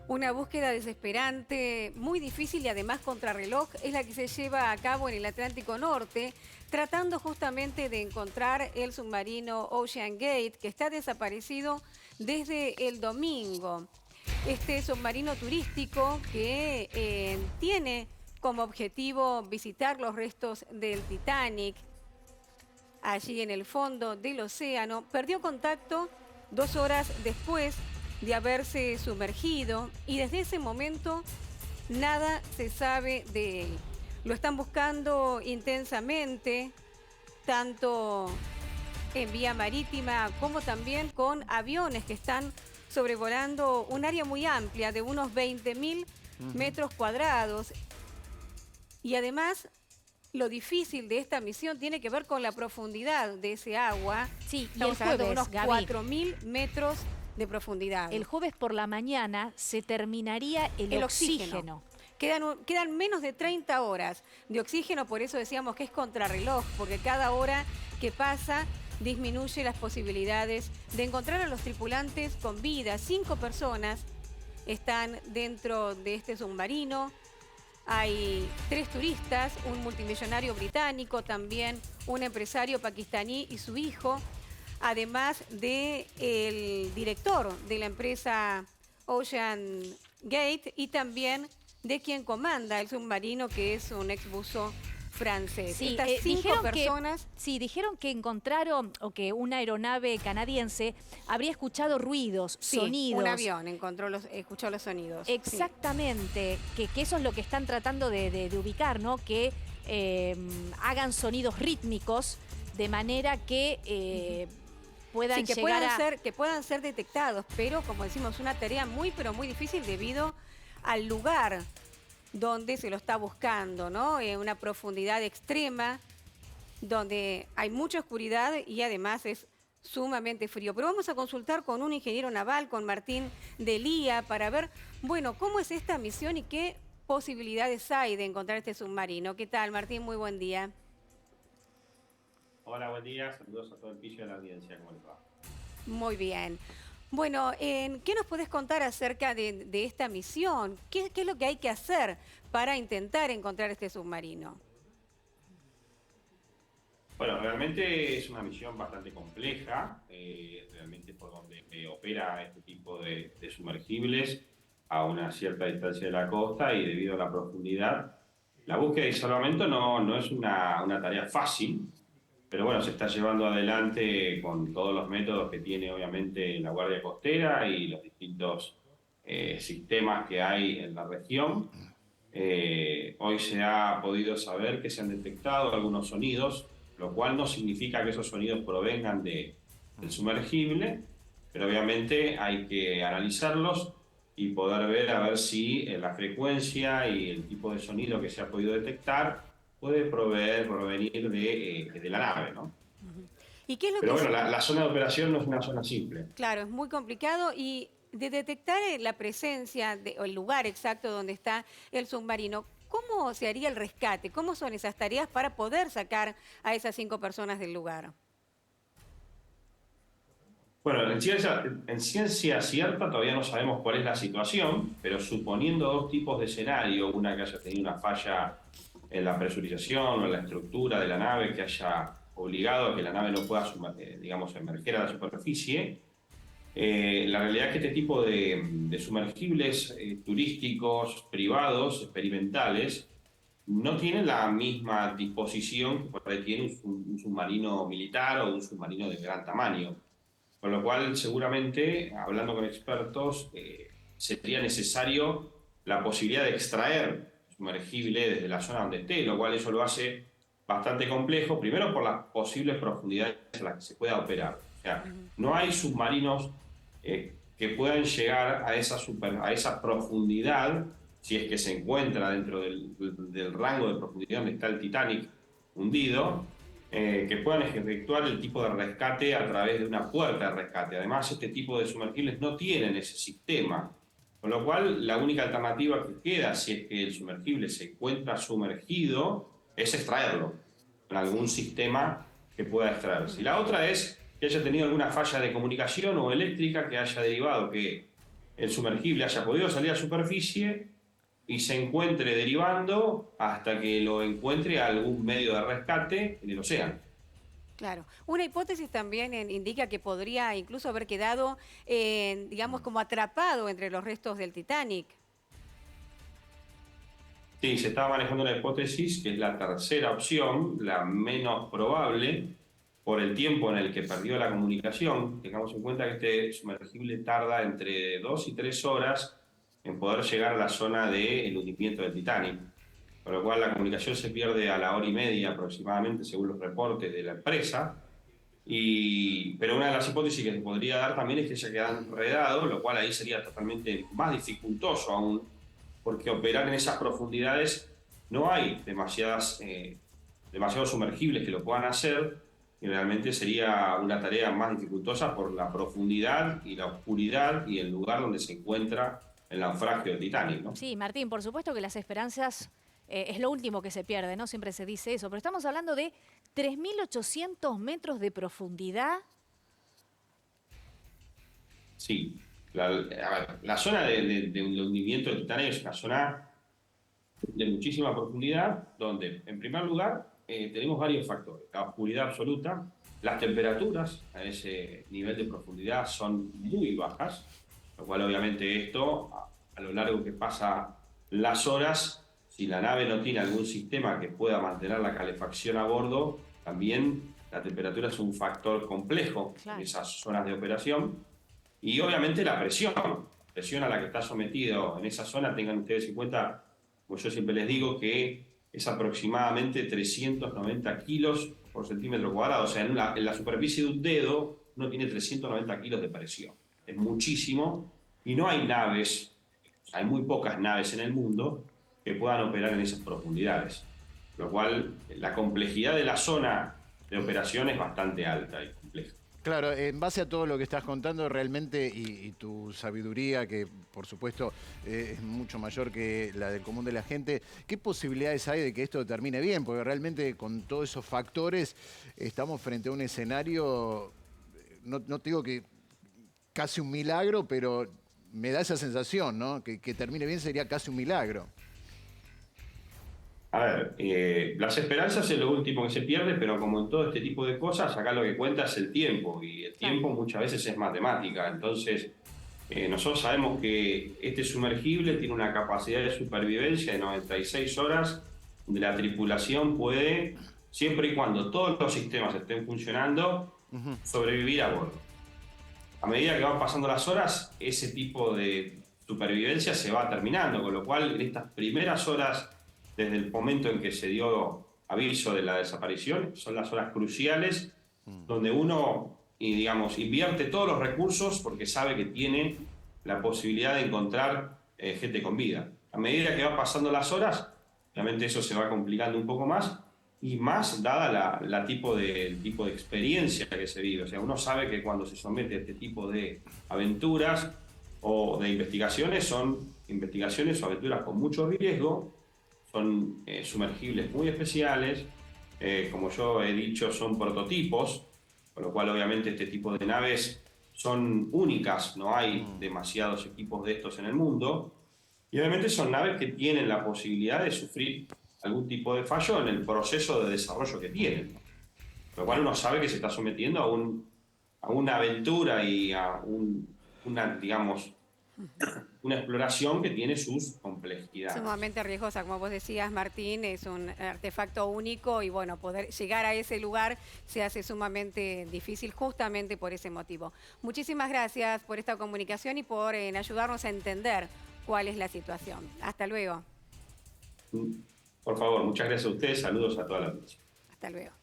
Una búsqueda desesperante, muy difícil y además contrarreloj es la que se lleva a cabo en el Atlántico Norte, tratando justamente de encontrar el submarino Ocean Gate, que está desaparecido desde el domingo. Este submarino turístico que tiene como objetivo visitar los restos del Titanic, allí en el fondo del océano, perdió contacto 2 horas después de haberse sumergido y desde ese momento nada se sabe de él. Lo están buscando intensamente, tanto en vía marítima como también con aviones que están sobrevolando un área muy amplia de unos 20.000 metros cuadrados. Y además, lo difícil de esta misión tiene que ver con la profundidad de ese agua. Sí, y el Estamos hablando de jueves, unos Gaby, 4.000 metros de profundidad. el jueves por la mañana se terminaría el oxígeno. Quedan menos de 30 horas de oxígeno, por eso decíamos que es contrarreloj, porque cada hora que pasa disminuye las posibilidades de encontrar a los tripulantes con vida. 5 personas están dentro de este submarino. Hay 3 turistas, un multimillonario británico, también un empresario pakistaní y su hijo, además del director de la empresa Ocean Gate y también de quien comanda el submarino, que es un exbuzo francés. Sí, Estas 5 personas... dijeron que encontraron, o que una aeronave canadiense habría escuchado ruidos, Sí, sonidos. un avión escuchó los sonidos. Exactamente, que eso es lo que están tratando de ubicar, ¿no? Que hagan sonidos rítmicos de manera que puedan Sí, llegar a... que puedan ser detectados, pero como decimos, una tarea muy, pero muy difícil debido al lugar donde se lo está buscando, ¿no? En una profundidad extrema, donde hay mucha oscuridad y además es sumamente frío. Pero vamos a consultar con un ingeniero naval, con Martín Delía, para ver, bueno, cómo es esta misión y qué posibilidades hay de encontrar este submarino. ¿Qué tal, Martín? Muy buen día. Hola, buen día. Saludos a todo el pillo de la audiencia. ¿Cómo les va? Muy bien. Bueno, ¿qué nos podés contar acerca de esta misión? ¿Qué es lo que hay que hacer para intentar encontrar este submarino? Bueno, realmente es una misión bastante compleja, realmente por donde opera este tipo de sumergibles a una cierta distancia de la costa y debido a la profundidad. La búsqueda y salvamento no es una tarea fácil, pero bueno, se está llevando adelante con todos los métodos que tiene obviamente la Guardia Costera y los distintos sistemas que hay en la región. Hoy se ha podido saber que se han detectado algunos sonidos, lo cual no significa que esos sonidos provengan del sumergible, pero obviamente hay que analizarlos y poder ver a ver si la frecuencia y el tipo de sonido que se ha podido detectar puede provenir de la nave, ¿no? ¿Y qué es lo Pero que bueno, la zona de operación no es una zona simple. Claro, es muy complicado y de detectar la presencia o el lugar exacto donde está el submarino, ¿cómo se haría el rescate? ¿Cómo son esas tareas para poder sacar a esas 5 personas del lugar? Bueno, en ciencia cierta todavía no sabemos cuál es la situación, pero suponiendo dos tipos de escenario, una que haya tenido una falla en la presurización o en la estructura de la nave que haya obligado a que la nave no pueda, digamos, emerger a la superficie, la realidad es que este tipo de sumergibles turísticos, privados, experimentales, no tienen la misma disposición que por ahí tiene un submarino militar o un submarino de gran tamaño. Con lo cual, seguramente, hablando con expertos, sería necesario la posibilidad de extraer sumergible desde la zona donde esté, lo cual eso lo hace bastante complejo, primero por las posibles profundidades a las que se pueda operar. O sea, no hay submarinos que puedan llegar a esa profundidad, si es que se encuentra dentro del rango de profundidad donde está el Titanic hundido, que puedan efectuar el tipo de rescate a través de una puerta de rescate. Además, este tipo de sumergibles no tienen ese sistema, con lo cual la única alternativa que queda, si es que el sumergible se encuentra sumergido, es extraerlo con algún sistema que pueda extraerse. Y la otra es que haya tenido alguna falla de comunicación o eléctrica que haya derivado que el sumergible haya podido salir a superficie y se encuentre derivando hasta que lo encuentre algún medio de rescate en el océano. Claro. Una hipótesis también indica que podría incluso haber quedado, digamos, como atrapado entre los restos del Titanic. Sí, se estaba manejando una hipótesis que es la tercera opción, la menos probable, por el tiempo en el que perdió la comunicación. Tengamos en cuenta que este sumergible tarda entre 2 y 3 horas en poder llegar a la zona del hundimiento del Titanic, con lo cual la comunicación se pierde a la hora y media aproximadamente, según los reportes de la empresa. Pero una de las hipótesis que se podría dar también es que se queda enredado, lo cual ahí sería totalmente más dificultoso aún, porque operar en esas profundidades no hay demasiados sumergibles que lo puedan hacer, y realmente sería una tarea más dificultosa por la profundidad y la oscuridad y el lugar donde se encuentra el naufragio de Titanic, ¿no? Sí, Martín, por supuesto que las esperanzas es lo último que se pierde, ¿no? Siempre se dice eso, pero estamos hablando de 3.800 metros de profundidad. Sí, a ver, la zona de hundimiento del Titanic es una zona de muchísima profundidad, donde, en primer lugar, tenemos varios factores. La oscuridad absoluta, las temperaturas a ese nivel de profundidad son muy bajas, lo cual obviamente esto, a lo largo que pasa las horas, si la nave no tiene algún sistema que pueda mantener la calefacción a bordo, también la temperatura es un factor complejo en esas zonas de operación. Y obviamente la presión a la que está sometido en esa zona, tengan ustedes en cuenta, como yo siempre les digo, que es aproximadamente 390 kilos por centímetro cuadrado. O sea, en la superficie de un dedo uno tiene 390 kilos de presión. Es muchísimo y no hay naves, hay muy pocas naves en el mundo que puedan operar en esas profundidades. Lo cual, la complejidad de la zona de operación es bastante alta y compleja. Claro, en base a todo lo que estás contando realmente y tu sabiduría, que por supuesto es mucho mayor que la del común de la gente, ¿qué posibilidades hay de que esto termine bien? Porque realmente con todos esos factores estamos frente a un escenario, no te digo que casi un milagro, pero me da esa sensación, ¿no? Que termine bien sería casi un milagro. A ver, las esperanzas es lo último que se pierde, pero como en todo este tipo de cosas, acá lo que cuenta es el tiempo, y el tiempo muchas veces es matemática. Entonces, nosotros sabemos que este sumergible tiene una capacidad de supervivencia de 96 horas, donde la tripulación puede, siempre y cuando todos los sistemas estén funcionando, sobrevivir a bordo. A medida que van pasando las horas, ese tipo de supervivencia se va terminando, con lo cual en estas primeras horas, desde el momento en que se dio aviso de la desaparición, son las horas cruciales donde uno, digamos, invierte todos los recursos porque sabe que tiene la posibilidad de encontrar gente con vida. A medida que van pasando las horas, obviamente eso se va complicando un poco más, y más dada el tipo de experiencia que se vive. O sea, uno sabe que cuando se somete a este tipo de aventuras o de investigaciones, son investigaciones o aventuras con mucho riesgo, son sumergibles muy especiales, como yo he dicho, son prototipos, con lo cual obviamente este tipo de naves son únicas, no hay demasiados equipos de estos en el mundo, y obviamente son naves que tienen la posibilidad de sufrir algún tipo de fallo en el proceso de desarrollo que tienen, con lo cual uno sabe que se está sometiendo a una aventura y a digamos, una exploración que tiene sus complejidades. Sumamente riesgosa, como vos decías, Martín, es un artefacto único y bueno, poder llegar a ese lugar se hace sumamente difícil justamente por ese motivo. Muchísimas gracias por esta comunicación y por ayudarnos a entender cuál es la situación. Hasta luego. Por favor, muchas gracias a ustedes, saludos a toda la audiencia. Hasta luego.